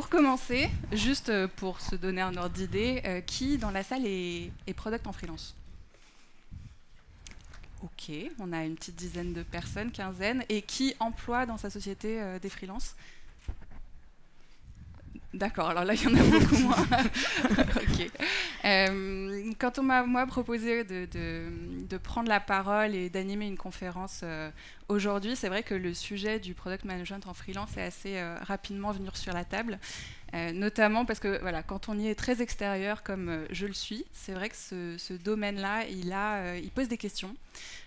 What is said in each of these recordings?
pour commencer, juste pour se donner un ordre d'idée, qui dans la salle est product en freelance? Ok, on a une petite dizaine de personnes, quinzaine, et qui emploie dans sa société des freelances? D'accord, alors là, il y en a beaucoup moins. Ok. Quand on m'a, moi, proposé de prendre la parole et d'animer une conférence aujourd'hui, c'est vrai que le sujet du product management en freelance est assez rapidement venu sur la table, notamment parce que voilà, quand on y est très extérieur, comme je le suis, c'est vrai que ce domaine-là, il pose des questions,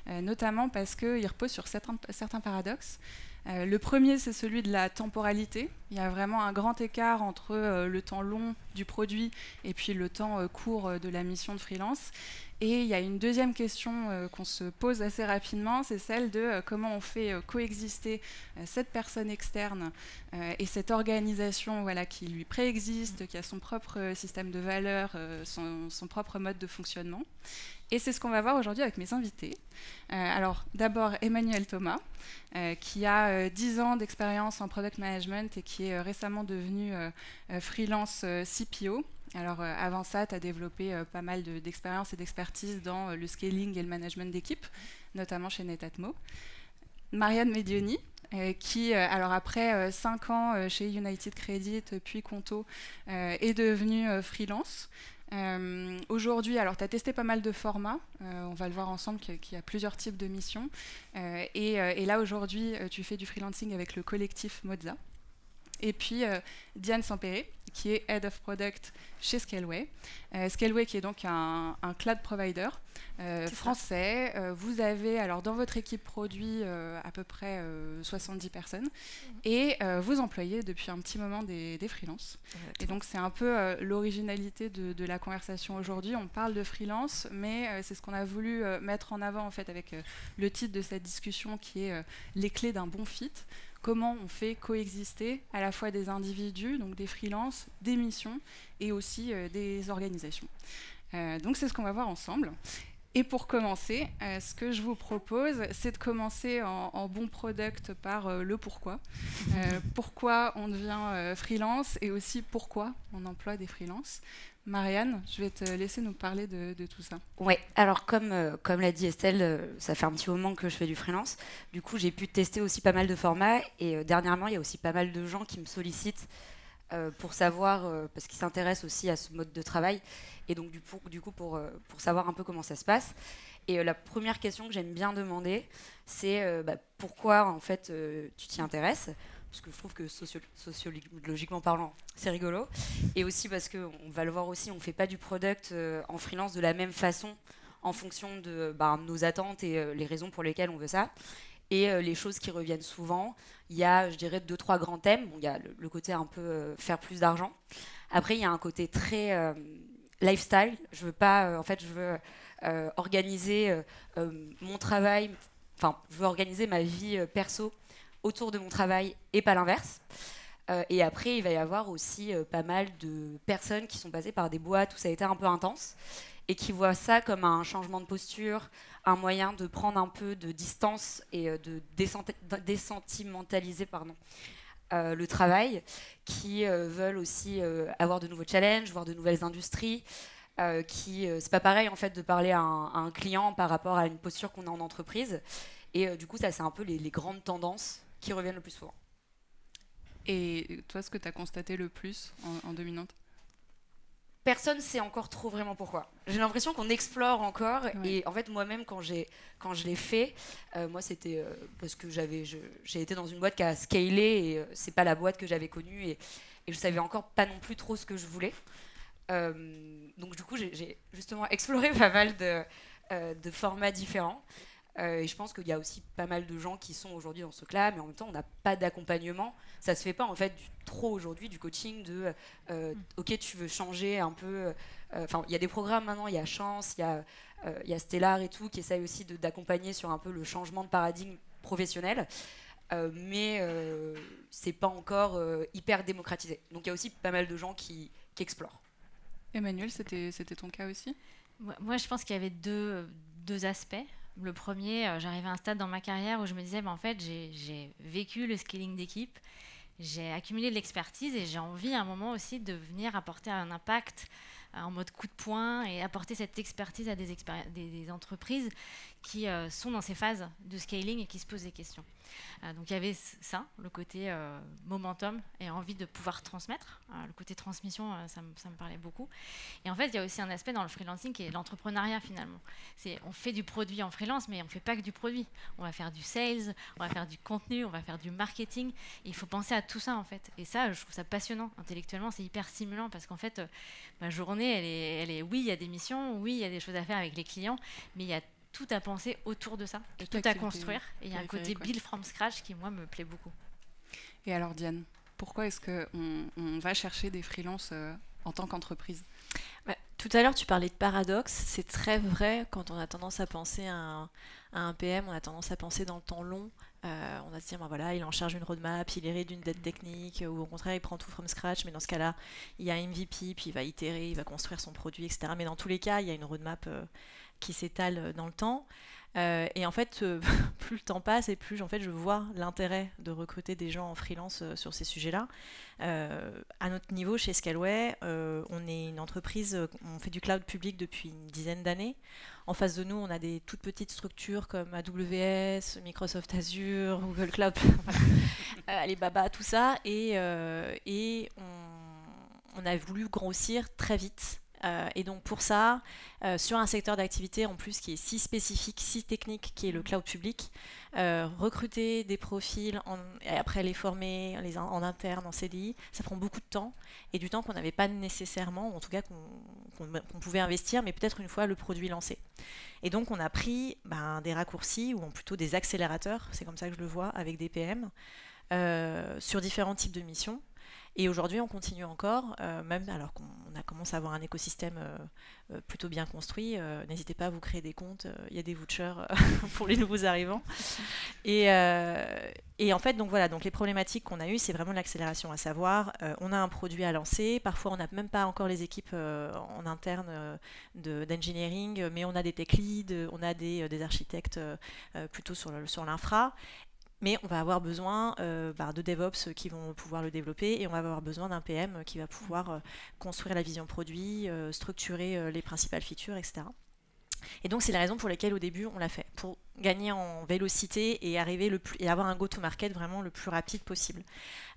notamment parce qu'il repose sur certains paradoxes. Le premier, c'est celui de la temporalité. Il y a vraiment un grand écart entre le temps long du produit et puis le temps court de la mission de freelance. Et il y a une deuxième question qu'on se pose assez rapidement, c'est celle de comment on fait coexister cette personne externe et cette organisation voilà, qui lui préexiste, qui a son propre système de valeurs, son propre mode de fonctionnement. Et c'est ce qu'on va voir aujourd'hui avec mes invités. Alors, d'abord, Emmanuel Thomas, qui a 10 ans d'expérience en product management et qui est récemment devenu freelance CPO. Alors, avant ça, tu as développé pas mal d'expérience et d'expertise dans le scaling et le management d'équipe, notamment chez Netatmo. Marianne Medioni, qui, alors après 5 ans chez United Credit, puis Conto, est devenue freelance. Aujourd'hui, alors tu as testé pas mal de formats, on va le voir ensemble qu'il y a plusieurs types de missions. Et là, aujourd'hui, tu fais du freelancing avec le collectif Mozza. Et puis Diane Sampéré, qui est Head of Product chez Scaleway. Scaleway, qui est donc un cloud provider français. Vous avez, alors dans votre équipe produit, à peu près 70 personnes. Et vous employez depuis un petit moment des freelances. Et donc, c'est un peu l'originalité de la conversation aujourd'hui. On parle de freelance, mais c'est ce qu'on a voulu mettre en avant, en fait, avec le titre de cette discussion, qui est les clés d'un bon fit. Comment on fait coexister à la fois des individus, donc des freelances, des missions et aussi des organisations. Donc c'est ce qu'on va voir ensemble. Et pour commencer, ce que je vous propose, c'est de commencer en bon product par le pourquoi. Pourquoi on devient freelance et aussi pourquoi on emploie des freelances. Marianne, je vais te laisser nous parler de tout ça. Oui, alors comme l'a dit Estelle, ça fait un petit moment que je fais du freelance. Du coup, j'ai pu tester aussi pas mal de formats. Et dernièrement, il y a aussi pas mal de gens qui me sollicitent pour savoir, parce qu'ils s'intéressent aussi à ce mode de travail. Et donc, du coup, pour savoir un peu comment ça se passe. Et la première question que j'aime bien demander, c'est pourquoi, en fait, tu t'y intéresses ? Parce que je trouve que sociologiquement parlant, c'est rigolo. Et aussi parce qu'on va le voir aussi, on ne fait pas du product en freelance de la même façon en fonction de nos attentes et les raisons pour lesquelles on veut ça. Et les choses qui reviennent souvent, il y a, je dirais, 2-3 grands thèmes. Bon, il y a le côté un peu faire plus d'argent. Après, il y a un côté très lifestyle. Je veux pas, en fait, je veux organiser mon travail, enfin, je veux organiser ma vie perso autour de mon travail et pas l'inverse. Et après, il va y avoir aussi pas mal de personnes qui sont passées par des boîtes où ça a été un peu intense et qui voient ça comme un changement de posture, un moyen de prendre un peu de distance et de désentimentaliser le travail, qui veulent aussi avoir de nouveaux challenges, voir de nouvelles industries. C'est pas pareil en fait de parler à un client par rapport à une posture qu'on a en entreprise. Et du coup, ça, c'est un peu les grandes tendances qui reviennent le plus souvent. Et toi, ce que tu as constaté le plus en dominante? Personne ne sait encore trop vraiment pourquoi. J'ai l'impression qu'on explore encore. Ouais. Et en fait, moi-même, quand je l'ai fait, moi, c'était parce que j'ai été dans une boîte qui a scalé et c'est pas la boîte que j'avais connue. Et je savais encore pas non plus trop ce que je voulais. Donc, du coup, j'ai justement exploré pas mal de formats différents. Et je pense qu'il y a aussi pas mal de gens qui sont aujourd'hui dans ce club, mais en même temps, on n'a pas d'accompagnement. Ça se fait pas en fait trop aujourd'hui du coaching de ok, tu veux changer un peu. Enfin, il y a des programmes maintenant, il y a Chance, il y a Stellar et tout qui essayent aussi d'accompagner sur un peu le changement de paradigme professionnel. Mais c'est pas encore hyper démocratisé. Donc il y a aussi pas mal de gens qui explorent. Emmanuel, c'était ton cas aussi? Moi, je pense qu'il y avait deux aspects. Le premier, j'arrivais à un stade dans ma carrière où je me disais, en fait, j'ai vécu le scaling d'équipe, j'ai accumulé de l'expertise et j'ai envie à un moment aussi de venir apporter un impact en mode coup de poing et apporter cette expertise à des entreprises qui sont dans ces phases de scaling et qui se posent des questions. Donc il y avait ça, le côté momentum et envie de pouvoir transmettre. Le côté transmission, ça me parlait beaucoup. Et en fait, il y a aussi un aspect dans le freelancing qui est l'entrepreneuriat finalement. On fait du produit en freelance, mais on ne fait pas que du produit. On va faire du sales, on va faire du contenu, on va faire du marketing. Et il faut penser à tout ça en fait. Et ça, je trouve ça passionnant. Intellectuellement, c'est hyper stimulant parce qu'en fait, ma journée, elle est oui, il y a des missions, oui, il y a des choses à faire avec les clients, mais il y a tout à penser autour de ça et tout à construire. Et il y a un côté build from scratch qui, moi, me plaît beaucoup. Et alors, Diane, pourquoi est-ce qu'on va chercher des freelances en tant qu'entreprise ? Tout à l'heure, tu parlais de paradoxe. C'est très vrai quand on a tendance à penser à un PM, on a tendance à penser dans le temps long. On va se dire, voilà, il en charge une roadmap, il hérite d'une dette technique, ou au contraire, il prend tout from scratch, mais dans ce cas-là, il y a un MVP, puis il va itérer, il va construire son produit, etc. Mais dans tous les cas, il y a une roadmap qui s'étale dans le temps. Et en fait, plus le temps passe et plus en fait, je vois l'intérêt de recruter des gens en freelance sur ces sujets-là. À notre niveau, chez Scaleway, on est une entreprise, on fait du cloud public depuis une dizaine d'années. En face de nous, on a des toutes petites structures comme AWS, Microsoft Azure, Google Cloud, Alibaba, tout ça. Et on a voulu grossir très vite. Et donc pour ça, sur un secteur d'activité en plus qui est si spécifique, si technique, qui est le cloud public, recruter des profils et après les former en interne, en CDI, ça prend beaucoup de temps et du temps qu'on n'avait pas nécessairement, ou en tout cas qu'on pouvait investir, mais peut-être une fois le produit lancé. Et donc on a pris des raccourcis ou plutôt des accélérateurs, c'est comme ça que je le vois, avec des PM, sur différents types de missions. Et aujourd'hui, on continue encore, même alors qu'on a commencé à avoir un écosystème plutôt bien construit. N'hésitez pas à vous créer des comptes, il y a des vouchers pour les nouveaux arrivants. Et en fait, donc voilà, donc les problématiques qu'on a eues, c'est vraiment l'accélération, à savoir, on a un produit à lancer, parfois on n'a même pas encore les équipes en interne d'engineering, mais on a des tech leads, on a des architectes plutôt sur l'infra. Mais on va avoir besoin de DevOps qui vont pouvoir le développer et on va avoir besoin d'un PM qui va pouvoir construire la vision produit, structurer les principales features, etc. Et donc, c'est la raison pour laquelle, au début, on l'a fait, pour gagner en vélocité et arriver et avoir un go-to-market vraiment le plus rapide possible.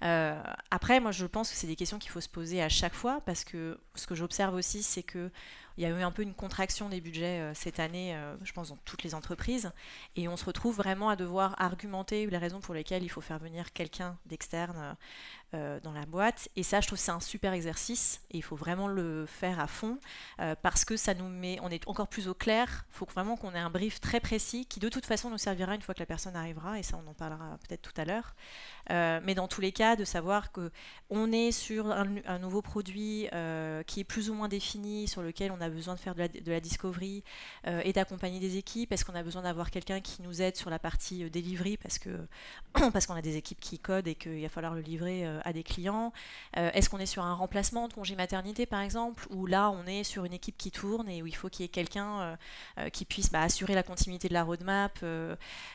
Après, moi, je pense que c'est des questions qu'il faut se poser à chaque fois parce que ce que j'observe aussi, c'est que il y a eu un peu une contraction des budgets cette année, je pense, dans toutes les entreprises. Et on se retrouve vraiment à devoir argumenter les raisons pour lesquelles il faut faire venir quelqu'un d'externe dans la boîte. Et ça, je trouve que c'est un super exercice. Et il faut vraiment le faire à fond parce que ça nous met, on est encore plus au clair. Il faut vraiment qu'on ait un brief très précis qui, de toute façon, nous servira une fois que la personne arrivera. Et ça, on en parlera peut-être tout à l'heure. Mais dans tous les cas, de savoir qu'on est sur un nouveau produit qui est plus ou moins défini, sur lequel on a besoin de faire de la discovery et d'accompagner des équipes. Est-ce qu'on a besoin d'avoir quelqu'un qui nous aide sur la partie delivery parce qu'on a des équipes qui codent et qu'il va falloir le livrer à des clients. Est-ce qu'on est sur un remplacement de congé maternité, par exemple, ou là, on est sur une équipe qui tourne et où il faut qu'il y ait quelqu'un qui puisse assurer la continuité de la roadmap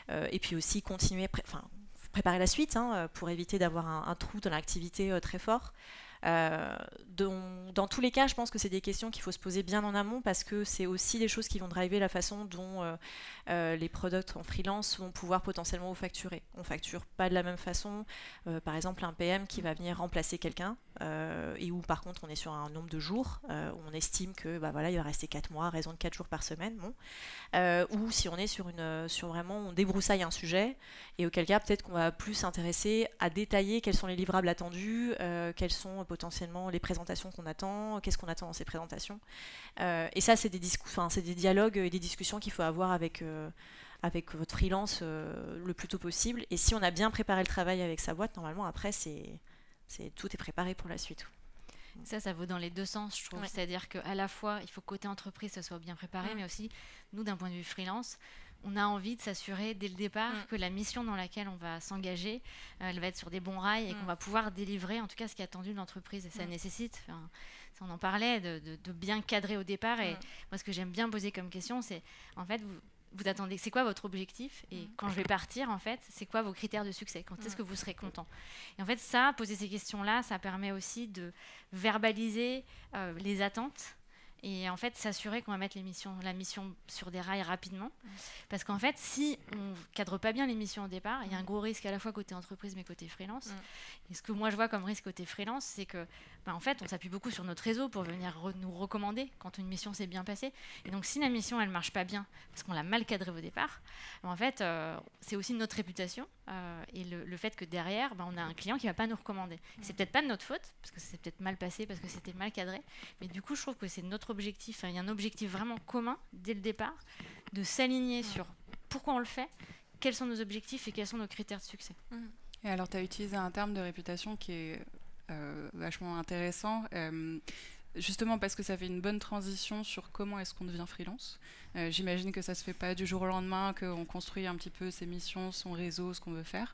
et puis aussi continuer... préparer la suite pour éviter d'avoir un trou dans l'activité très fort. Dans tous les cas, je pense que c'est des questions qu'il faut se poser bien en amont parce que c'est aussi des choses qui vont driver la façon dont les products en freelance vont pouvoir potentiellement vous facturer. On ne facture pas de la même façon. Par exemple, un PM qui va venir remplacer quelqu'un et où par contre on est sur un nombre de jours où on estime que il va rester 4 mois à raison de 4 jours par semaine. Ou si on est sur vraiment on débroussaille un sujet et auquel cas peut-être qu'on va plus s'intéresser à détailler quels sont les livrables attendus, quels sont potentiellement les présentations qu'on attend, qu'est-ce qu'on attend dans ces présentations. Et ça, c'est des dialogues et des discussions qu'il faut avoir avec votre freelance le plus tôt possible. Et si on a bien préparé le travail avec sa boîte, normalement, après, tout est préparé pour la suite. Ça vaut dans les deux sens, je trouve. Ouais. C'est-à-dire qu'à la fois, il faut côté entreprise, ça soit bien préparé, mais aussi, nous, d'un point de vue freelance, on a envie de s'assurer dès le départ que la mission dans laquelle on va s'engager, elle va être sur des bons rails et qu'on va pouvoir délivrer, en tout cas, ce qui est attendu de l'entreprise. Et ça nécessite, on en parlait, de bien cadrer au départ. Et moi, ce que j'aime bien poser comme question, c'est, en fait, vous attendez, c'est quoi votre objectif? Et quand je vais partir, en fait, c'est quoi vos critères de succès? Quand est-ce que vous serez content? Et en fait, ça, poser ces questions-là, ça permet aussi de verbaliser les attentes. Et en fait, s'assurer qu'on va mettre la mission sur des rails rapidement. Parce qu'en fait, si on cadre pas bien les missions au départ, il y a un gros risque à la fois côté entreprise mais côté freelance. Et ce que moi je vois comme risque côté freelance, c'est que en fait, on s'appuie beaucoup sur notre réseau pour venir nous recommander quand une mission s'est bien passée. Et donc, si la mission elle marche pas bien parce qu'on l'a mal cadrée au départ, en fait, c'est aussi notre réputation et le fait que derrière, on a un client qui va pas nous recommander. C'est peut-être pas de notre faute parce que ça s'est peut-être mal passé parce que c'était mal cadré, mais du coup, je trouve que c'est notre objectif. Il y a un objectif vraiment commun dès le départ de s'aligner sur pourquoi on le fait, quels sont nos objectifs et quels sont nos critères de succès. Et alors, tu as utilisé un terme de réputation qui est vachement intéressant, justement parce que ça fait une bonne transition sur comment est-ce qu'on devient freelance. J'imagine que ça se fait pas du jour au lendemain, qu'on construit un petit peu ses missions, son réseau, ce qu'on veut faire.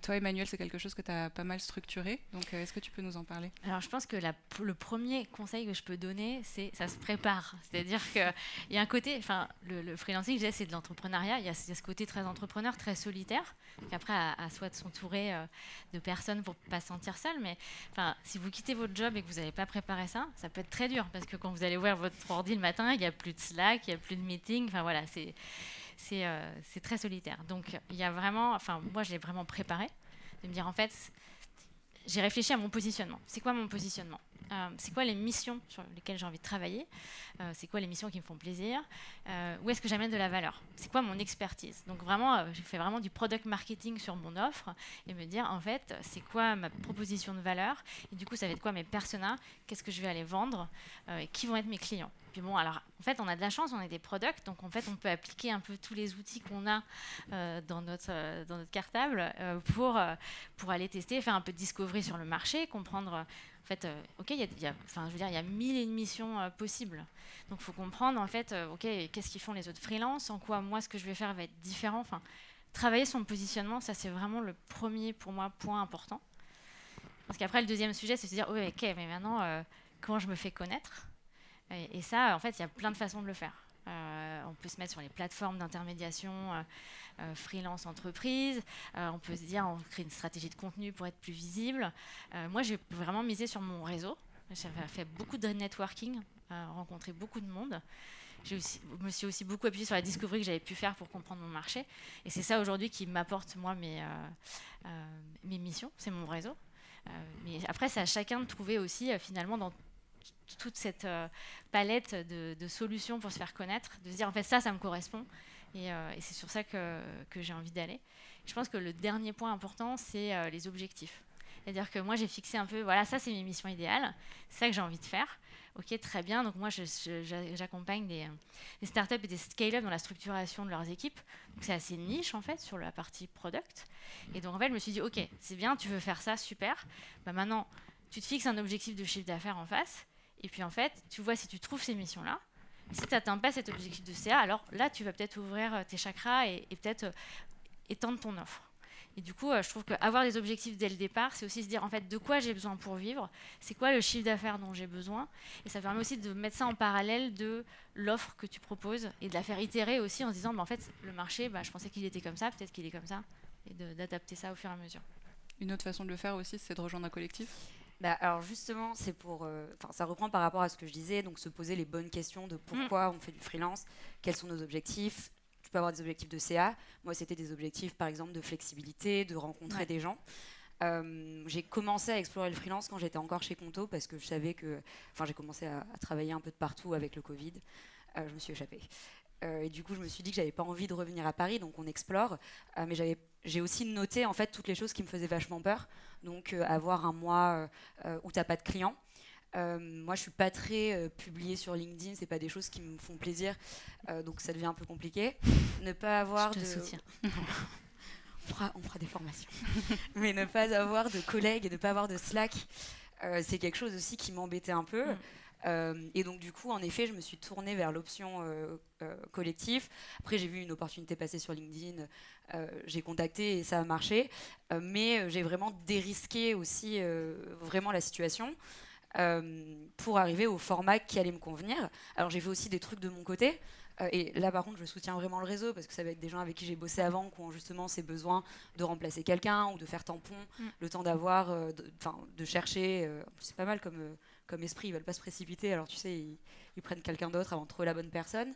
Toi, Emmanuel, c'est quelque chose que tu as pas mal structuré, donc est-ce que tu peux nous en parler? Alors, je pense que le premier conseil que je peux donner, c'est ça se prépare. C'est-à-dire qu'il y a un côté, le freelancing, je disais, c'est de l'entrepreneuriat. Il y a ce côté très entrepreneur, très solitaire. Qu'après, à soi de s'entourer de personnes pour ne pas se sentir seul. Mais si vous quittez votre job et que vous n'avez pas préparé ça, ça peut être très dur. Parce que quand vous allez ouvrir votre ordi le matin, il n'y a plus de Slack, il n'y a plus de meeting. Enfin, voilà, c'est très solitaire. Donc, il y a vraiment... moi, je l'ai vraiment préparé. De me dire, en fait, j'ai réfléchi à mon positionnement. C'est quoi mon positionnement? C'est quoi les missions sur lesquelles j'ai envie de travailler? C'est quoi les missions qui me font plaisir? Où est-ce que j'amène de la valeur? C'est quoi mon expertise? Donc vraiment, j'ai fait vraiment du product marketing sur mon offre et me dire, en fait, c'est quoi ma proposition de valeur? Et du coup, ça va être quoi mes personas? Qu'est-ce que je vais aller vendre? Et qui vont être mes clients? Puis bon, alors, en fait, on a de la chance, on est des products, donc en fait, on peut appliquer un peu tous les outils qu'on a dans notre cartable pour aller tester, faire un peu de discovery sur le marché, comprendre... En fait, ok, il y a 1001 missions possibles. Donc, il faut comprendre, en fait, ok, qu'est-ce qu'ils font les autres freelances, en quoi moi, ce que je vais faire va être différent. Travailler son positionnement, ça, c'est vraiment le premier, pour moi, point important. Parce qu'après, le deuxième sujet, c'est de se dire, ok, mais maintenant, comment je me fais connaître? Et ça, en fait, il y a plein de façons de le faire. On peut se mettre sur les plateformes d'intermédiation freelance entreprise. On peut se dire, on crée une stratégie de contenu pour être plus visible. Moi, j'ai vraiment misé sur mon réseau. J'ai fait beaucoup de networking, rencontré beaucoup de monde. Je me suis aussi beaucoup appuyée sur la discovery que j'avais pu faire pour comprendre mon marché. Et c'est ça aujourd'hui qui m'apporte, moi, mes missions. C'est mon réseau. Mais après, c'est à chacun de trouver aussi, finalement, dans toute cette palette de solutions pour se faire connaître, de se dire en fait ça me correspond et c'est sur ça que j'ai envie d'aller. Je pense que le dernier point important, c'est les objectifs. C'est-à-dire que moi j'ai fixé un peu, voilà, ça c'est mes missions idéales, c'est ça que j'ai envie de faire. Ok, très bien, donc moi j'accompagne des startups et des scale-up dans la structuration de leurs équipes. Donc c'est assez niche en fait sur la partie product. Et donc en fait je me suis dit ok, c'est bien, tu veux faire ça, super. Maintenant tu te fixes un objectif de chiffre d'affaires en face. Et puis en fait, tu vois si tu trouves ces missions-là. Si tu n'atteins pas cet objectif de CA, alors là, tu vas peut-être ouvrir tes chakras et peut-être étendre ton offre. Et du coup, je trouve qu'avoir des objectifs dès le départ, c'est aussi se dire en fait de quoi j'ai besoin pour vivre, c'est quoi le chiffre d'affaires dont j'ai besoin. Et ça permet aussi de mettre ça en parallèle de l'offre que tu proposes et de la faire itérer aussi en se disant en fait, le marché, je pensais qu'il était comme ça, peut-être qu'il est comme ça, et d'adapter ça au fur et à mesure. Une autre façon de le faire aussi, c'est de rejoindre un collectif. Alors justement, c'est pour, ça reprend par rapport à ce que je disais, donc se poser les bonnes questions de pourquoi on fait du freelance, quels sont nos objectifs. Tu peux avoir des objectifs de CA. Moi, c'était des objectifs, par exemple, de flexibilité, de rencontrer des gens. J'ai commencé à explorer le freelance quand j'étais encore chez Conto parce que je savais que, j'ai commencé à travailler un peu de partout avec le Covid. Je me suis échappée. Et du coup, je me suis dit que j'avais pas envie de revenir à Paris, donc on explore. Mais j'ai aussi noté en fait toutes les choses qui me faisaient vachement peur. Donc avoir un mois où t'as pas de clients. Moi, je suis pas très publiée sur LinkedIn, c'est pas des choses qui me font plaisir, donc ça devient un peu compliqué. Ne pas avoir je te soutiens. on fera des formations. Mais ne pas avoir de collègues et ne pas avoir de Slack, c'est quelque chose aussi qui m'embêtait un peu. Et donc du coup, en effet, je me suis tournée vers l'option collectif. Après, j'ai vu une opportunité passer sur LinkedIn, j'ai contacté et ça a marché. Mais j'ai vraiment dérisqué aussi vraiment la situation. pour arriver au format qui allait me convenir. Alors j'ai fait aussi des trucs de mon côté. Et là, par contre, je soutiens vraiment le réseau parce que ça va être des gens avec qui j'ai bossé avant qui ont justement ces besoins de remplacer quelqu'un ou de faire tampon, le temps d'avoir, de chercher. C'est pas mal comme esprit, ils veulent pas se précipiter. Alors tu sais, ils prennent quelqu'un d'autre avant de trouver la bonne personne.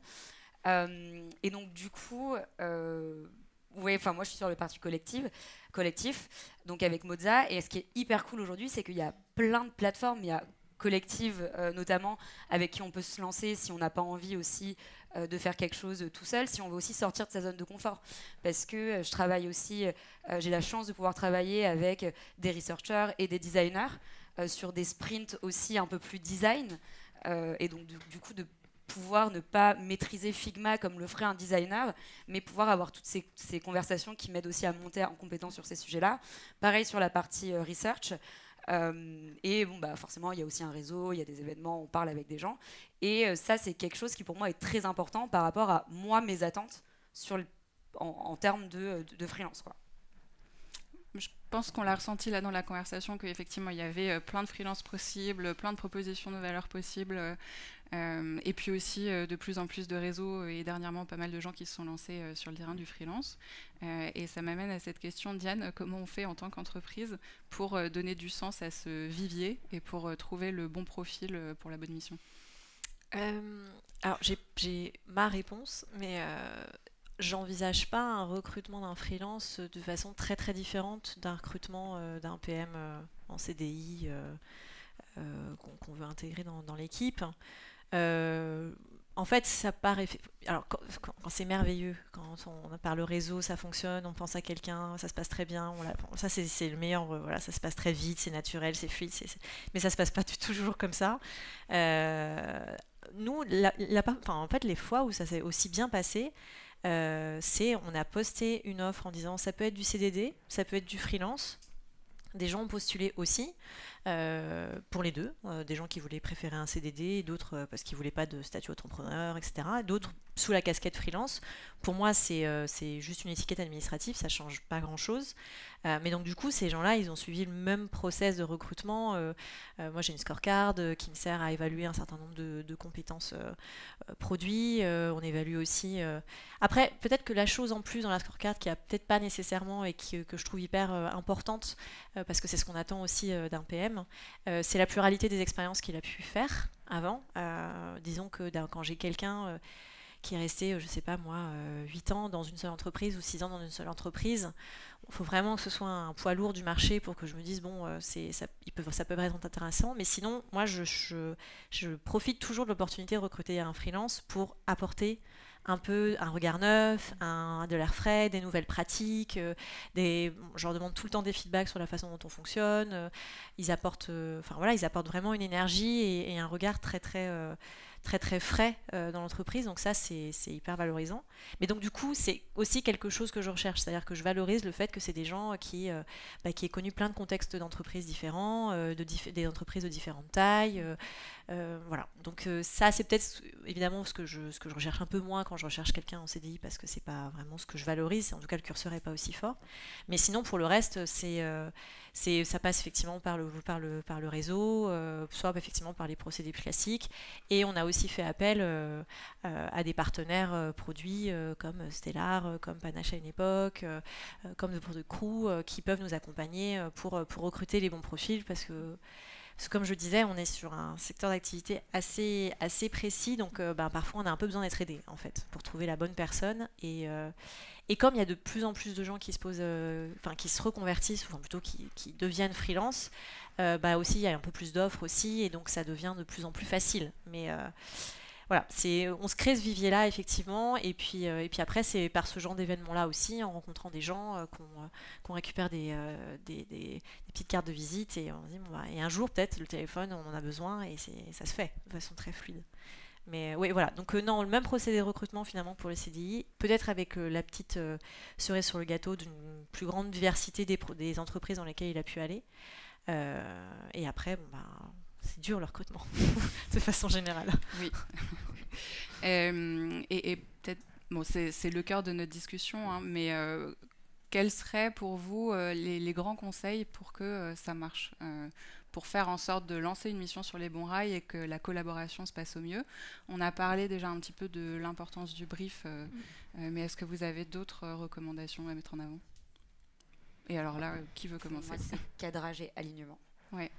Et donc du coup, ouais, moi je suis sur le parti collectif, donc avec Moza. Et ce qui est hyper cool aujourd'hui, c'est qu'il y a plein de plateformes. Il y a Collective notamment, avec qui on peut se lancer si on n'a pas envie aussi de faire quelque chose tout seul, si on veut aussi sortir de sa zone de confort. Parce que je travaille aussi, j'ai la chance de pouvoir travailler avec des researchers et des designers sur des sprints aussi un peu plus design. Et donc du coup de pouvoir ne pas maîtriser Figma comme le ferait un designer, mais pouvoir avoir toutes ces conversations qui m'aident aussi à monter en compétence sur ces sujets-là. Pareil sur la partie research. Et forcément, il y a aussi un réseau, il y a des événements, on parle avec des gens. Et ça, c'est quelque chose qui pour moi est très important par rapport à moi, mes attentes en termes de freelance, quoi. Je pense qu'on l'a ressenti là dans la conversation qu'effectivement il y avait plein de freelances possibles, plein de propositions de valeurs possibles, et puis aussi de plus en plus de réseaux et dernièrement pas mal de gens qui se sont lancés sur le terrain du freelance. Et ça m'amène à cette question, Diane, comment on fait en tant qu'entreprise pour donner du sens à ce vivier et pour trouver le bon profil pour la bonne mission? Alors j'ai ma réponse, mais j'envisage pas un recrutement d'un freelance de façon très très différente d'un recrutement d'un PM en CDI qu'on veut intégrer dans l'équipe. En fait, ça paraît. Alors, quand c'est merveilleux, quand on par le réseau, ça fonctionne, on pense à quelqu'un, ça se passe très bien. Ça, c'est le meilleur. Voilà, ça se passe très vite, c'est naturel, c'est fluide. Mais ça se passe pas toujours comme ça. Nous, en fait, les fois où ça s'est aussi bien passé, on a posté une offre en disant ça peut être du CDD, ça peut être du freelance. Des gens ont postulé aussi pour les deux, des gens qui voulaient préférer un CDD, d'autres parce qu'ils voulaient pas de statut entrepreneur, etc. D'autres sous la casquette freelance. Pour moi, c'est juste une étiquette administrative, ça change pas grand-chose. Mais donc du coup, ces gens-là, ils ont suivi le même process de recrutement. Moi, j'ai une scorecard qui me sert à évaluer un certain nombre de compétences produits. On évalue aussi. Après, peut-être que la chose en plus dans la scorecard qui a peut-être pas nécessairement et que je trouve hyper importante, parce que c'est ce qu'on attend aussi d'un PM, c'est la pluralité des expériences qu'il a pu faire avant. Disons que quand j'ai quelqu'un qui est resté, je sais pas moi, 8 ans dans une seule entreprise ou 6 ans dans une seule entreprise, il faut vraiment que ce soit un poids lourd du marché pour que je me dise, bon, ça peut être intéressant. Mais sinon, moi, je profite toujours de l'opportunité de recruter un freelance pour apporter un peu un regard neuf, de l'air frais, des nouvelles pratiques. Je leur demande tout le temps des feedbacks sur la façon dont on fonctionne. Ils apportent vraiment une énergie et un regard très, très très très frais dans l'entreprise, donc ça c'est hyper valorisant. Mais donc du coup c'est aussi quelque chose que je recherche, c'est-à-dire que je valorise le fait que c'est des gens qui aient connu plein de contextes d'entreprises différents, des entreprises de différentes tailles, voilà. Donc ça c'est peut-être évidemment ce que je recherche un peu moins quand je recherche quelqu'un en CDI, parce que c'est pas vraiment ce que je valorise, en tout cas le curseur est pas aussi fort. Mais sinon pour le reste ça passe effectivement par le réseau, soit effectivement par les procédés classiques, et on a aussi fait appel à des partenaires produits comme Stellar, comme Panache à une époque, comme The Crew, qui peuvent nous accompagner pour recruter les bons profils, parce que comme je disais, on est sur un secteur d'activité assez précis, donc parfois on a un peu besoin d'être aidé en fait pour trouver la bonne personne. Et comme il y a de plus en plus de gens qui qui se reconvertissent, ou plutôt qui deviennent freelance, aussi il y a un peu plus d'offres aussi, et donc ça devient de plus en plus facile. Mais voilà, on se crée ce vivier-là effectivement, et puis après c'est par ce genre d'événement-là aussi, en rencontrant des gens qu'on récupère des petites cartes de visite, et on se dit et un jour peut-être le téléphone on en a besoin, et ça se fait de façon très fluide. Mais oui, voilà. Donc non, le même procédé de recrutement finalement pour les CDI, peut-être avec la petite cerise sur le gâteau d'une plus grande diversité des entreprises dans lesquelles il a pu aller. Et après, c'est dur le recrutement, de façon générale. Oui. Et peut-être, c'est le cœur de notre discussion, hein, mais quels seraient pour vous les grands conseils pour que ça marche? pour faire en sorte de lancer une mission sur les bons rails et que la collaboration se passe au mieux. On a parlé déjà un petit peu de l'importance du brief, mais est-ce que vous avez d'autres recommandations à mettre en avant ? Et alors là, qui veut commencer ? Moi, c'est cadrage et alignement. Ouais.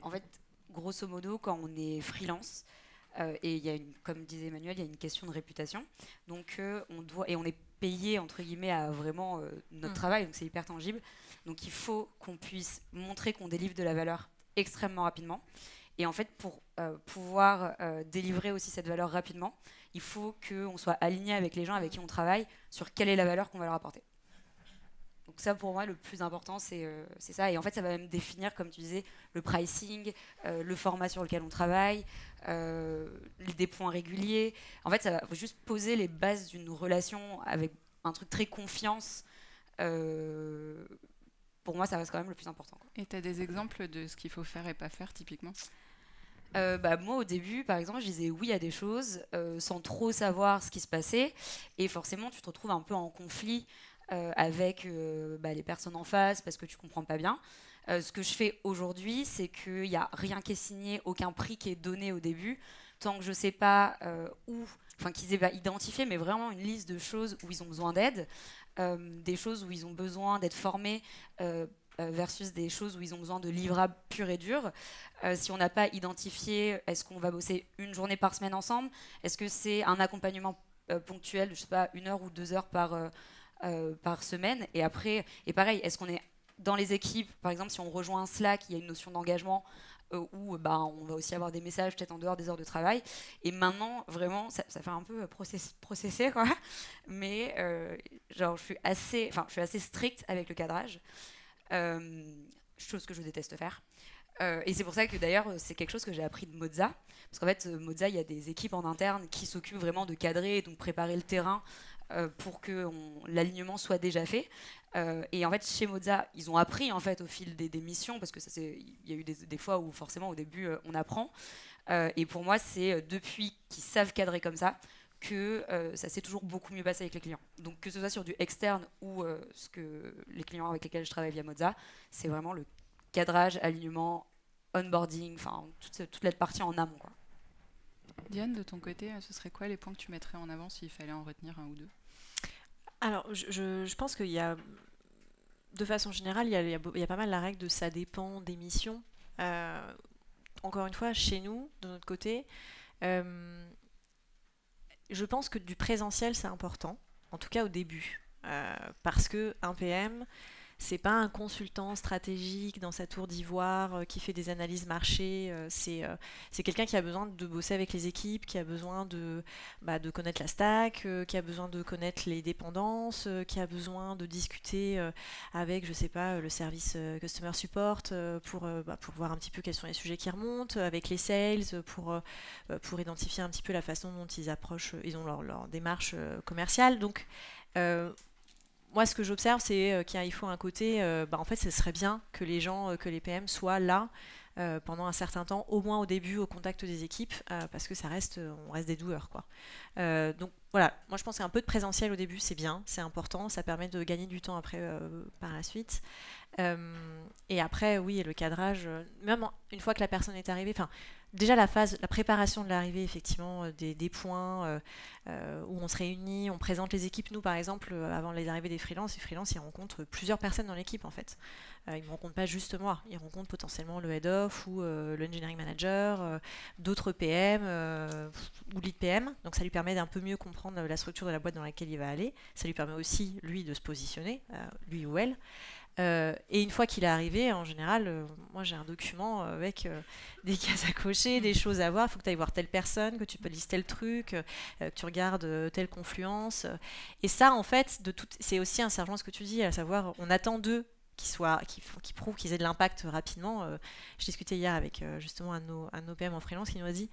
En fait, grosso modo, quand on est freelance, et il y a comme disait Emmanuel, il y a une question de réputation. Donc, on est payé, entre guillemets, à vraiment notre travail, donc c'est hyper tangible. Donc, il faut qu'on puisse montrer qu'on délivre de la valeur extrêmement rapidement. Et en fait, pour pouvoir délivrer aussi cette valeur rapidement, il faut qu'on soit aligné avec les gens avec qui on travaille sur quelle est la valeur qu'on va leur apporter. Donc ça, pour moi, le plus important, c'est ça. Et en fait, ça va même définir, comme tu disais, le pricing, le format sur lequel on travaille, des points réguliers. En fait, ça va juste poser les bases d'une relation avec un truc très confiance. Pour moi, ça reste quand même le plus important, quoi. Et tu as des exemples de ce qu'il faut faire et pas faire, typiquement ? Moi, au début, par exemple, je disais oui à des choses sans trop savoir ce qui se passait. Et forcément, tu te retrouves un peu en conflit avec les personnes en face parce que tu comprends pas bien. Ce que je fais aujourd'hui, c'est qu'il n'y a rien qui est signé, aucun prix qui est donné au début, tant que je ne sais pas qu'ils aient pas identifié, mais vraiment une liste de choses où ils ont besoin d'aide, des choses où ils ont besoin d'être formés, versus des choses où ils ont besoin de livrables purs et durs. Si on n'a pas identifié, est-ce qu'on va bosser une journée par semaine ensemble ? Est-ce que c'est un accompagnement ponctuel, je sais pas, 1 heure ou 2 heures par semaine ? Et après, et pareil, est-ce qu'on est dans les équipes, par exemple, si on rejoint un Slack, il y a une notion d'engagement où on va aussi avoir des messages peut-être en dehors des heures de travail. Et maintenant, vraiment, ça fait un peu processer, quoi. Mais je suis assez stricte avec le cadrage, chose que je déteste faire. Et c'est pour ça que d'ailleurs, c'est quelque chose que j'ai appris de Moza. Parce qu'en fait, Moza, il y a des équipes en interne qui s'occupent vraiment de cadrer, donc préparer le terrain pour que l'alignement soit déjà fait. Et en fait, chez Moza, ils ont appris en fait au fil des missions, parce que il y a eu des fois où forcément au début on apprend. Et pour moi, c'est depuis qu'ils savent cadrer comme ça que ça s'est toujours beaucoup mieux passé avec les clients. Donc que ce soit sur du externe ou les clients avec lesquels je travaille via Moza, c'est vraiment le cadrage, alignement, onboarding, enfin toute la partie en amont, quoi. Diane, de ton côté, ce serait quoi les points que tu mettrais en avant s'il fallait en retenir un ou deux ? Alors, je pense qu'il y a, de façon générale, il y a pas mal la règle de ça dépend des missions. Encore une fois, chez nous, de notre côté, je pense que du présentiel, c'est important, en tout cas au début, parce qu'un PM, c'est pas un consultant stratégique dans sa tour d'ivoire qui fait des analyses marché. C'est quelqu'un qui a besoin de bosser avec les équipes, qui a besoin de connaître la stack, qui a besoin de connaître les dépendances, qui a besoin de discuter avec, je sais pas, le service customer support pour voir un petit peu quels sont les sujets qui remontent, avec les sales pour identifier un petit peu la façon dont ils ont leur démarche commerciale. Donc moi, ce que j'observe, c'est qu'il faut un côté, en fait, ce serait bien que les gens, que les PM soient là pendant un certain temps, au moins au début, au contact des équipes, parce que on reste des doueurs, quoi. Donc voilà, moi je pense qu'un peu de présentiel au début, c'est bien, c'est important, ça permet de gagner du temps après par la suite. Et après, oui, le cadrage, même une fois que la personne est arrivée, déjà la préparation de l'arrivée, effectivement, des points où on se réunit, on présente les équipes. Nous, par exemple, avant les arrivées des freelances, ils rencontrent plusieurs personnes dans l'équipe, en fait. Ils ne me rencontrent pas juste moi, ils rencontrent potentiellement le head-off ou l'engineering manager, d'autres PM ou lead PM. Donc ça lui permet d'un peu mieux comprendre la structure de la boîte dans laquelle il va aller. Ça lui permet aussi, lui, de se positionner, lui ou elle. Et une fois qu'il est arrivé, en général, moi j'ai un document avec des cases à cocher, des choses à voir. Il faut que tu ailles voir telle personne, que tu peux lister tel truc, que tu regardes telle confluence. Et ça, en fait, c'est aussi un sergent, ce que tu dis, à savoir, on attend d'eux qui prouvent qu'ils aient de l'impact rapidement. Je discutais hier avec justement un de nos PM en freelance qui nous a dit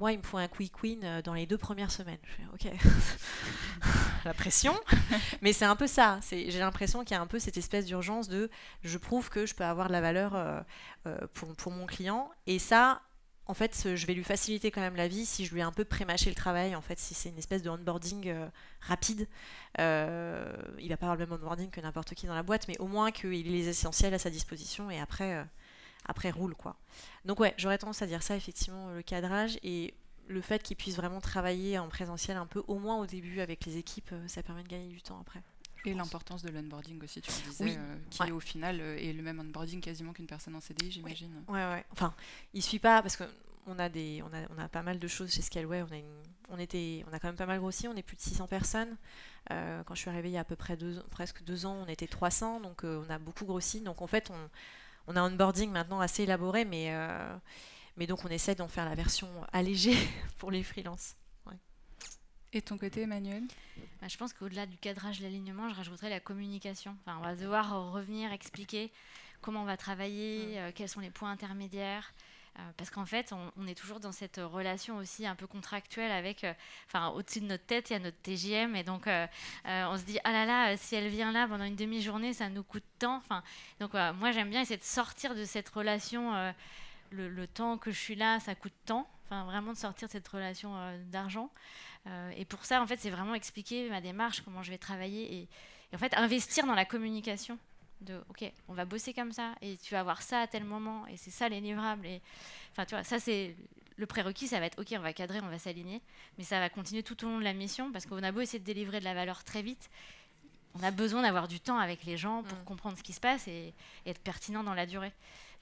moi, il me faut un quick win dans les 2 premières semaines. Je fais OK. La pression. Mais c'est un peu ça. J'ai l'impression qu'il y a un peu cette espèce d'urgence de je prouve que je peux avoir de la valeur pour mon client. Et ça, en fait, je vais lui faciliter quand même la vie si je lui ai un peu pré-mâché le travail. En fait, si c'est une espèce de onboarding rapide, il va pas avoir le même onboarding que n'importe qui dans la boîte, mais au moins qu'il ait les essentiels à sa disposition. Et après après roule, quoi. Donc ouais, j'aurais tendance à dire ça, effectivement, le cadrage et le fait qu'ils puissent vraiment travailler en présentiel un peu, au moins au début avec les équipes, ça permet de gagner du temps après. Et l'importance de l'onboarding aussi, tu me disais, Oui. qui est au final est le même onboarding quasiment qu'une personne en CDI, j'imagine. Oui. Ouais. Enfin, il suffit pas parce que on a pas mal de choses chez Scaleway. On a quand même pas mal grossi. On est plus de 600 personnes. Quand je suis arrivée il y a à peu près presque 2 ans, on était 300, donc on a beaucoup grossi. Donc en fait, on a un onboarding maintenant assez élaboré, mais donc on essaie d'en faire la version allégée pour les freelances. Et de ton côté, Emmanuel? Je pense qu'au-delà du cadrage, l'alignement, je rajouterais la communication. Enfin, on va devoir revenir expliquer comment on va travailler, quels sont les points intermédiaires. Parce qu'en fait, on est toujours dans cette relation aussi un peu contractuelle avec... au-dessus de notre tête, il y a notre TGM. Et donc, on se dit, ah là là, si elle vient là pendant une demi-journée, ça nous coûte tant. Donc, moi, j'aime bien essayer de sortir de cette relation. Le temps que je suis là, ça coûte tant. Vraiment de sortir de cette relation d'argent. Et pour ça, en fait, c'est vraiment expliquer ma démarche, comment je vais travailler. Et en fait, investir dans la communication. OK, on va bosser comme ça et tu vas avoir ça à tel moment et c'est ça les livrables. Et tu vois, ça c'est le prérequis, ça va être OK, on va cadrer, on va s'aligner, mais ça va continuer tout au long de la mission parce qu'on a beau essayer de délivrer de la valeur très vite, on a besoin d'avoir du temps avec les gens pour comprendre ce qui se passe et être pertinent dans la durée.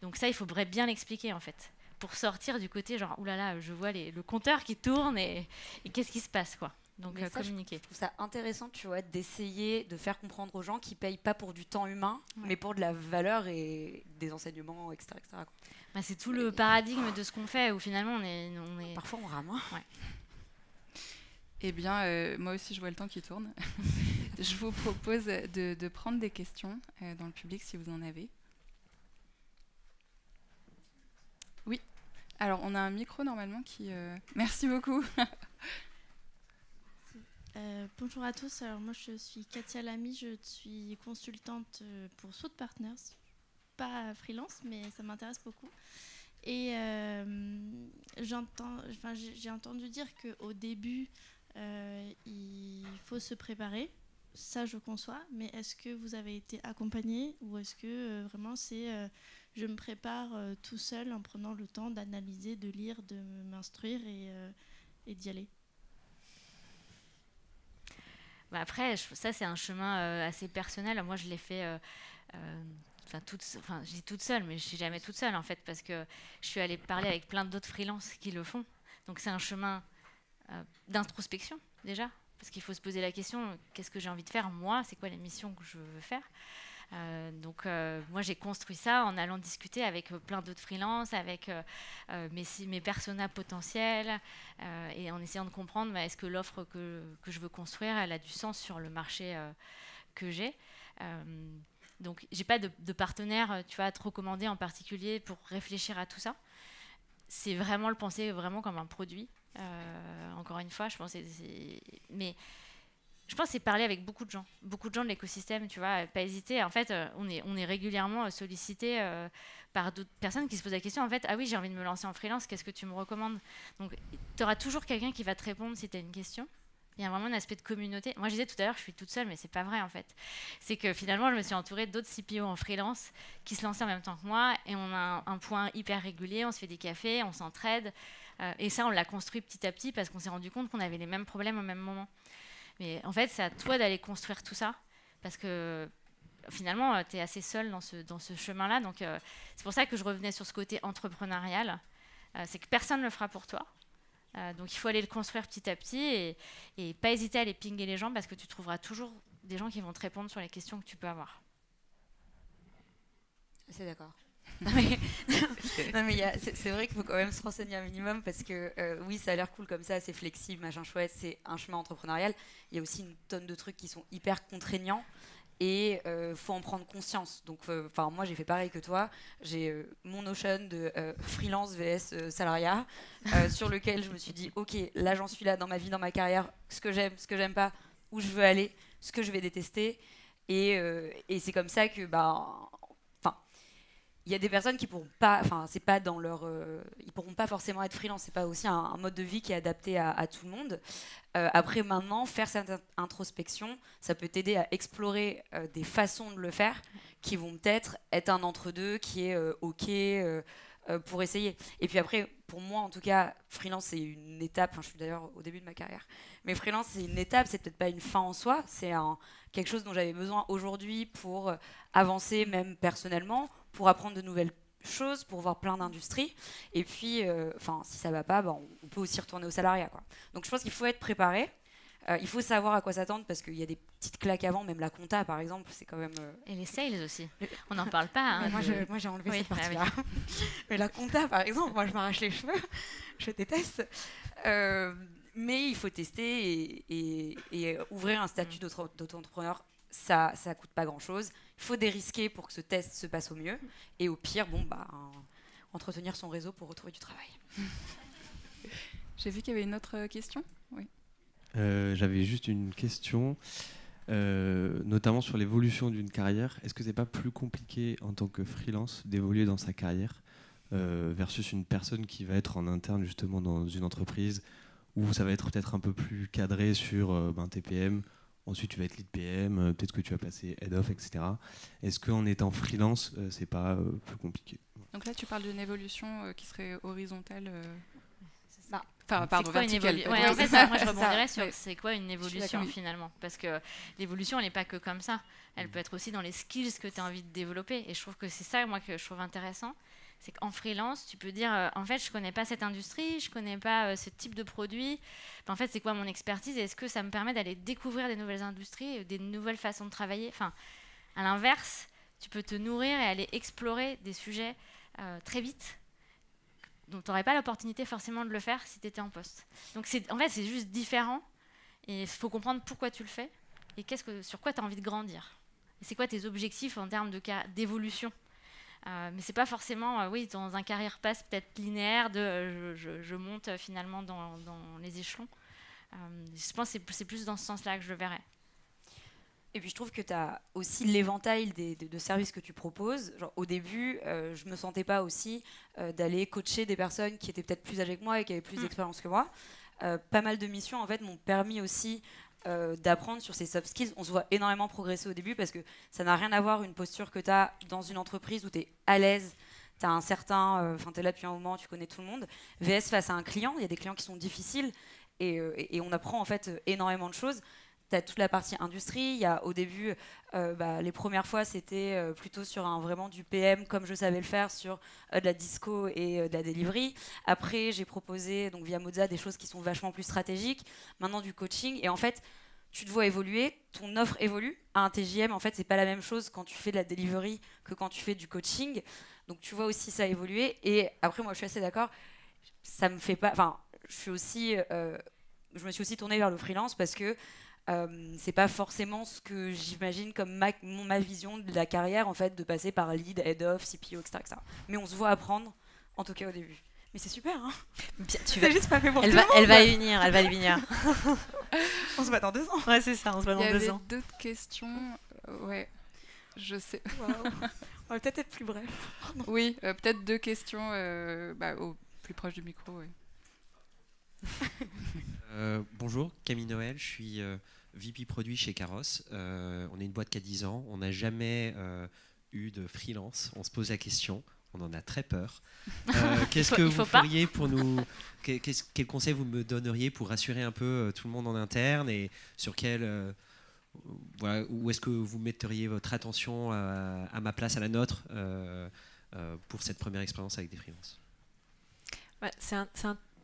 Donc ça, il faudrait bien l'expliquer en fait, pour sortir du côté genre oulala, je vois le compteur qui tourne et qu'est-ce qui se passe quoi. Donc communiquer. Je trouve ça intéressant, tu vois, d'essayer de faire comprendre aux gens qui payent pas pour du temps humain, mais pour de la valeur et des enseignements, etc. C'est tout le paradigme de ce qu'on fait où finalement on est... Parfois on rame. Ouais. Eh bien, moi aussi je vois le temps qui tourne. Je vous propose de prendre des questions dans le public si vous en avez. Oui. Alors on a un micro normalement qui... Merci beaucoup. Bonjour à tous, alors moi je suis Katia Lamy, je suis consultante pour Swoot Partners, pas freelance mais ça m'intéresse beaucoup et j'ai entendu dire qu'au début il faut se préparer, ça je conçois, mais est-ce que vous avez été accompagné ou est-ce que vraiment c'est je me prépare tout seul en prenant le temps d'analyser, de lire, de m'instruire et d'y aller? Après, ça c'est un chemin assez personnel. Moi, je l'ai fait, je dis toute seule, mais je suis jamais toute seule en fait, parce que je suis allée parler avec plein d'autres freelances qui le font. Donc c'est un chemin d'introspection déjà, parce qu'il faut se poser la question qu'est-ce que j'ai envie de faire moi, c'est quoi les missions que je veux faire. Moi j'ai construit ça en allant discuter avec plein d'autres freelances, avec mes personas potentiels et en essayant de comprendre est-ce que l'offre que je veux construire elle a du sens sur le marché que j'ai. Donc j'ai pas de partenaire tu vois, à te recommander en particulier pour réfléchir à tout ça. C'est vraiment le penser vraiment comme un produit. Encore une fois, je pense mais je pense que c'est parler avec beaucoup de gens de l'écosystème, tu vois, pas hésiter. En fait, on est régulièrement sollicité par d'autres personnes qui se posent la question, en fait, ah oui, j'ai envie de me lancer en freelance, qu'est-ce que tu me recommandes? Donc, tu auras toujours quelqu'un qui va te répondre si tu as une question. Il y a vraiment un aspect de communauté. Moi, je disais tout à l'heure, je suis toute seule, mais c'est pas vrai, en fait. C'est que finalement, je me suis entourée d'autres CPO en freelance qui se lançaient en même temps que moi, et on a un point hyper régulier, on se fait des cafés, on s'entraide, et ça, on l'a construit petit à petit parce qu'on s'est rendu compte qu'on avait les mêmes problèmes au même moment. Mais en fait, c'est à toi d'aller construire tout ça parce que finalement, tu es assez seul dans ce chemin-là. Donc, c'est pour ça que je revenais sur ce côté entrepreneurial. C'est que personne ne le fera pour toi. Donc, il faut aller le construire petit à petit et pas hésiter à aller pinguer les gens parce que tu trouveras toujours des gens qui vont te répondre sur les questions que tu peux avoir. C'est d'accord. C'est vrai qu'il faut quand même se renseigner un minimum parce que oui, ça a l'air cool comme ça, c'est flexible, machin chouette, c'est un chemin entrepreneurial. Il y a aussi une tonne de trucs qui sont hyper contraignants et faut en prendre conscience. Donc, moi, j'ai fait pareil que toi. J'ai mon notion de freelance vs salariat sur lequel je me suis dit, ok, là, j'en suis là dans ma vie, dans ma carrière, ce que j'aime pas, où je veux aller, ce que je vais détester. Et c'est comme ça que, il y a des personnes qui pourront pas, enfin c'est pas dans leur, ils pourront pas forcément être freelance, c'est pas aussi un mode de vie qui est adapté à tout le monde. Après maintenant, faire cette introspection, ça peut t'aider à explorer des façons de le faire qui vont peut-être être un entre-deux qui est ok pour essayer. Et puis après, pour moi en tout cas, freelance c'est une étape, enfin je suis d'ailleurs au début de ma carrière, mais freelance c'est une étape, c'est peut-être pas une fin en soi, c'est quelque chose dont j'avais besoin aujourd'hui pour avancer même personnellement, pour apprendre de nouvelles choses, pour voir plein d'industries. Et puis, si ça va pas, on peut aussi retourner au salariat, quoi. Donc je pense qu'il faut être préparé. Il faut savoir à quoi s'attendre parce qu'il y a des petites claques avant, même la compta par exemple, c'est quand même... Et les sales aussi, on n'en parle pas. Hein, moi j'ai enlevé cette partie-là. Mais la compta par exemple, moi je m'arrache les cheveux, je déteste. Mais il faut tester et ouvrir un statut d'auto-entrepreneur, ça coûte pas grand-chose. Il faut dérisquer pour que ce test se passe au mieux. Et au pire, entretenir son réseau pour retrouver du travail. J'ai vu qu'il y avait une autre question. Oui. J'avais juste une question, notamment sur l'évolution d'une carrière. Est-ce que c'est pas plus compliqué en tant que freelance d'évoluer dans sa carrière versus une personne qui va être en interne justement dans une entreprise où ça va être peut-être un peu plus cadré sur TPM, ensuite tu vas être lead PM, peut-être que tu vas passer head of, etc. Est-ce qu'en étant freelance, c'est pas plus compliqué? Donc là tu parles d'une évolution qui serait horizontale verticale. Ouais, en fait, moi je rebondirais sur c'est quoi une évolution finalement. Parce que l'évolution elle n'est pas que comme ça. Elle peut être aussi dans les skills que tu as envie de développer. Et je trouve que c'est ça moi que je trouve intéressant. C'est qu'en freelance, tu peux dire en fait, je ne connais pas cette industrie, je ne connais pas ce type de produit. En fait, c'est quoi mon expertise et est-ce que ça me permet d'aller découvrir des nouvelles industries, des nouvelles façons de travailler. Enfin, à l'inverse, tu peux te nourrir et aller explorer des sujets très vite dont tu n'aurais pas l'opportunité forcément de le faire si tu étais en poste. Donc, en fait, c'est juste différent et il faut comprendre pourquoi tu le fais et sur quoi tu as envie de grandir. Et c'est quoi tes objectifs en termes d'évolution. Mais c'est pas forcément dans un carrière pass peut-être linéaire de je monte finalement dans les échelons. Je pense que c'est plus dans ce sens-là que je le verrais. Et puis je trouve que tu as aussi l'éventail de services que tu proposes. Genre, au début, je me sentais pas aussi d'aller coacher des personnes qui étaient peut-être plus âgées que moi et qui avaient plus d'expérience que moi. Pas mal de missions en fait m'ont permis aussi d'apprendre sur ces soft skills. On se voit énormément progresser au début parce que ça n'a rien à voir une posture que tu as dans une entreprise où tu es à l'aise, tu as un certain... tu es là depuis un moment, tu connais tout le monde. VS face à un client, il y a des clients qui sont difficiles et on apprend en fait énormément de choses. Tu as toute la partie industrie. Il y a au début, les premières fois, c'était plutôt sur vraiment du PM comme je savais le faire, sur de la disco et de la delivery. Après, j'ai proposé donc via Moza des choses qui sont vachement plus stratégiques. Maintenant, du coaching. Et en fait, tu te vois évoluer, ton offre évolue. À un TJM, en fait, c'est pas la même chose quand tu fais de la delivery que quand tu fais du coaching. Donc, tu vois aussi ça évoluer. Et après, moi, je suis assez d'accord. Ça me fait pas... Enfin, je me suis aussi tournée vers le freelance parce que c'est pas forcément ce que j'imagine comme ma vision de la carrière, en fait, de passer par lead, head of, CPO, etc., etc. Mais on se voit apprendre, en tout cas au début. Mais c'est super, hein. Juste pas fait pour tout le monde. Elle va y venir. On se voit dans 2 ans. Ouais, c'est ça, on se voit dans 2 ans. Il y avait d'autres questions. Ouais, je sais. Wow. On va peut-être être plus bref. Oui, peut-être 2 questions au plus proche du micro, oui. Bonjour, Camille Noël, je suis VP produit chez Caros. On est une boîte qui a 10 ans, on n'a jamais eu de freelance, on se pose la question, on en a très peur. Qu'est-ce que vous feriez pour nous, quel conseil vous me donneriez pour rassurer un peu tout le monde en interne et sur quel... où est-ce que vous metteriez votre attention à ma place, à la nôtre, pour cette première expérience avec des freelances?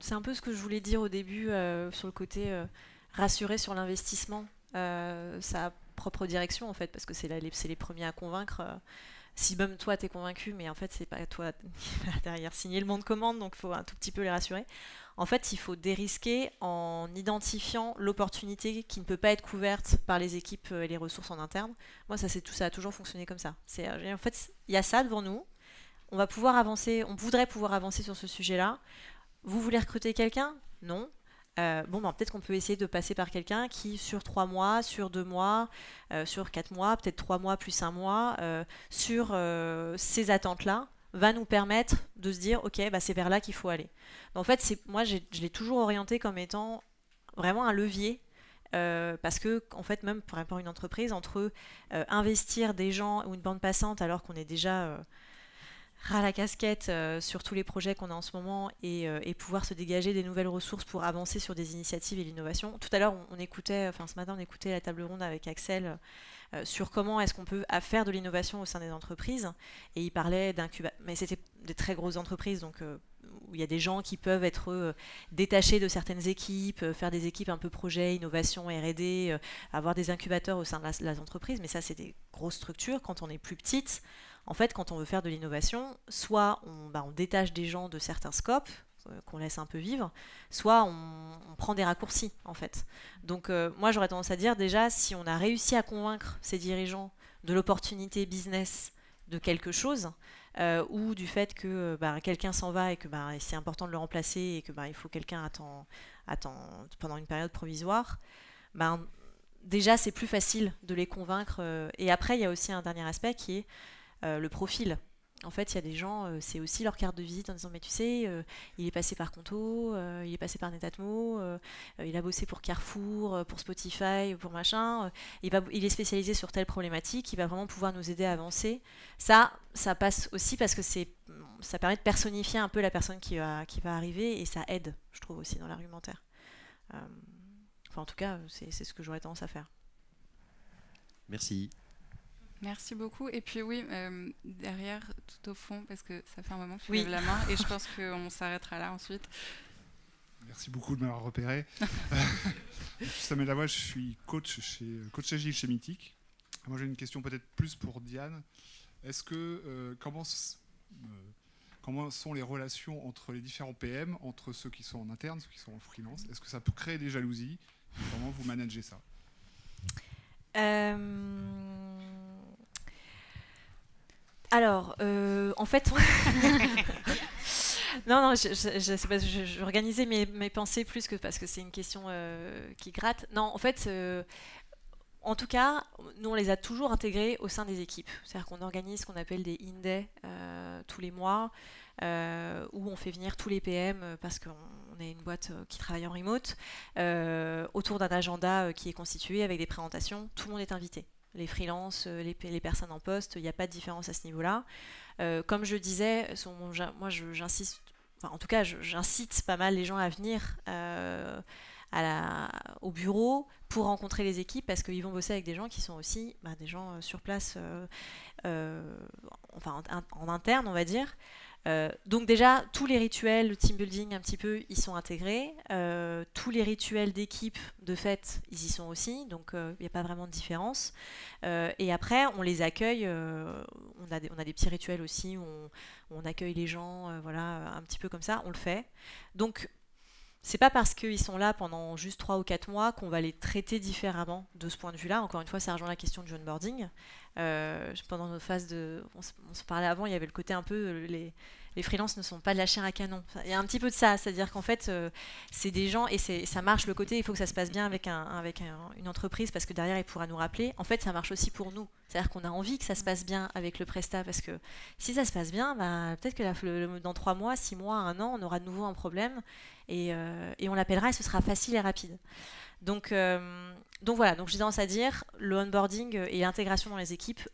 C'est un peu ce que je voulais dire au début sur le côté rassurer sur l'investissement, sa propre direction en fait, parce que c'est les premiers à convaincre. Si même toi t'es convaincu, mais en fait c'est pas toi qui va derrière signer le bon de commande, donc il faut un tout petit peu les rassurer. En fait, il faut dérisquer en identifiant l'opportunité qui ne peut pas être couverte par les équipes et les ressources en interne. Moi, ça a toujours fonctionné comme ça. En fait, il y a ça devant nous. On va pouvoir avancer. On voudrait pouvoir avancer sur ce sujet-là. Vous voulez recruter quelqu'un? Non. Peut-être qu'on peut essayer de passer par quelqu'un qui, sur 3 mois, sur 2 mois, sur 4 mois, peut-être 3 mois plus 1 mois, sur ces attentes-là, va nous permettre de se dire ok, bah, c'est vers là qu'il faut aller. Donc, en fait, moi je l'ai toujours orienté comme étant vraiment un levier. Parce que en fait, même pour rapport à une entreprise, entre investir des gens ou une bande passante alors qu'on est déjà ras la casquette sur tous les projets qu'on a en ce moment et pouvoir se dégager des nouvelles ressources pour avancer sur des initiatives et l'innovation. Tout à l'heure, ce matin, on écoutait la table ronde avec Axel sur comment est-ce qu'on peut faire de l'innovation au sein des entreprises. Et il parlait d'incubateurs, mais c'était des très grosses entreprises, donc où il y a des gens qui peuvent être détachés de certaines équipes, faire des équipes un peu projet, innovation, R&D, avoir des incubateurs au sein de la entreprise. Mais ça, c'est des grosses structures. Quand on est plus petite, en fait, quand on veut faire de l'innovation, soit on détache des gens de certains scopes, qu'on laisse un peu vivre, soit on prend des raccourcis, en fait. Donc, moi, j'aurais tendance à dire, déjà, si on a réussi à convaincre ces dirigeants de l'opportunité business de quelque chose, ou du fait que quelqu'un s'en va et que c'est important de le remplacer et que il faut quelqu'un attend pendant une période provisoire, déjà, c'est plus facile de les convaincre. Et après, il y a aussi un dernier aspect qui est le profil. En fait, il y a des gens, c'est aussi leur carte de visite en disant mais tu sais, il est passé par Conto, il est passé par Netatmo, il a bossé pour Carrefour, pour Spotify, pour machin, il est spécialisé sur telle problématique, il va vraiment pouvoir nous aider à avancer. Ça passe aussi parce que ça permet de personnifier un peu la personne qui va arriver et ça aide, je trouve, aussi dans l'argumentaire. En tout cas, c'est ce que j'aurais tendance à faire. Merci. Merci beaucoup. Et puis oui, derrière, tout au fond, parce que ça fait un moment que tu lèves la main et je pense qu'on s'arrêtera là ensuite. Merci beaucoup de m'avoir repéré. Samuel Lavoie, je suis coach agile chez Mythic. Moi, j'ai une question peut-être plus pour Diane. Est-ce que comment sont les relations entre les différents PM, entre ceux qui sont en interne, ceux qui sont en freelance? Est-ce que ça peut créer des jalousies? Comment vous managez ça? Alors, en fait, non, je organisais mes pensées plus que parce que c'est une question qui gratte. Non, en fait, en tout cas, nous, on les a toujours intégrés au sein des équipes. C'est-à-dire qu'on organise ce qu'on appelle des in-day tous les mois, où on fait venir tous les PM parce qu'on est une boîte qui travaille en remote, autour d'un agenda qui est constitué avec des présentations. Tout le monde est invité. Les freelances, les personnes en poste, il n'y a pas de différence à ce niveau-là. Comme je disais, moi j'insiste, en tout cas j'incite pas mal les gens à venir au bureau pour rencontrer les équipes parce qu'ils vont bosser avec des gens qui sont aussi des gens sur place, en interne on va dire. Donc déjà, tous les rituels, le team building un petit peu, ils sont intégrés. Tous les rituels d'équipe, de fait, ils y sont aussi. Donc il n'y a pas vraiment de différence. Et après, on les accueille. On a des petits rituels aussi où on accueille les gens, voilà, un petit peu comme ça. On le fait. Donc c'est pas parce qu'ils sont là pendant juste 3 ou 4 mois qu'on va les traiter différemment de ce point de vue-là. Encore une fois, ça rejoint la question du onboarding. Pendant nos phases on se parlait avant, il y avait le côté un peu les freelances ne sont pas de la chair à canon. Il y a un petit peu de ça, c'est-à-dire qu'en fait, c'est des gens et ça marche le côté. Il faut que ça se passe bien avec une entreprise parce que derrière, il pourra nous rappeler. En fait, ça marche aussi pour nous. C'est-à-dire qu'on a envie que ça se passe bien avec le prestat parce que si ça se passe bien, peut-être que dans 3 mois, 6 mois, 1 an, on aura de nouveau un problème et on l'appellera et ce sera facile et rapide. Donc voilà, donc j'ai tendance à dire le onboarding et l'intégration dans les équipes,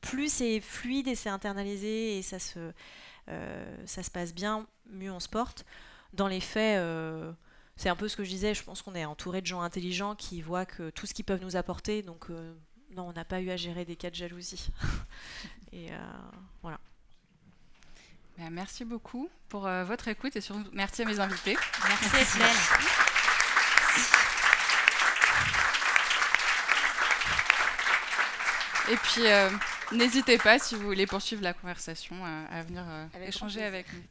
plus c'est fluide et c'est internalisé et ça se passe bien, mieux on se porte. Dans les faits, c'est un peu ce que je disais, je pense qu'on est entouré de gens intelligents qui voient que tout ce qu'ils peuvent nous apporter, donc non, on n'a pas eu à gérer des cas de jalousie. Et voilà. Merci beaucoup pour votre écoute et surtout merci à mes invités. Merci Estelle. Et puis, n'hésitez pas, si vous voulez poursuivre la conversation, à venir échanger avec nous.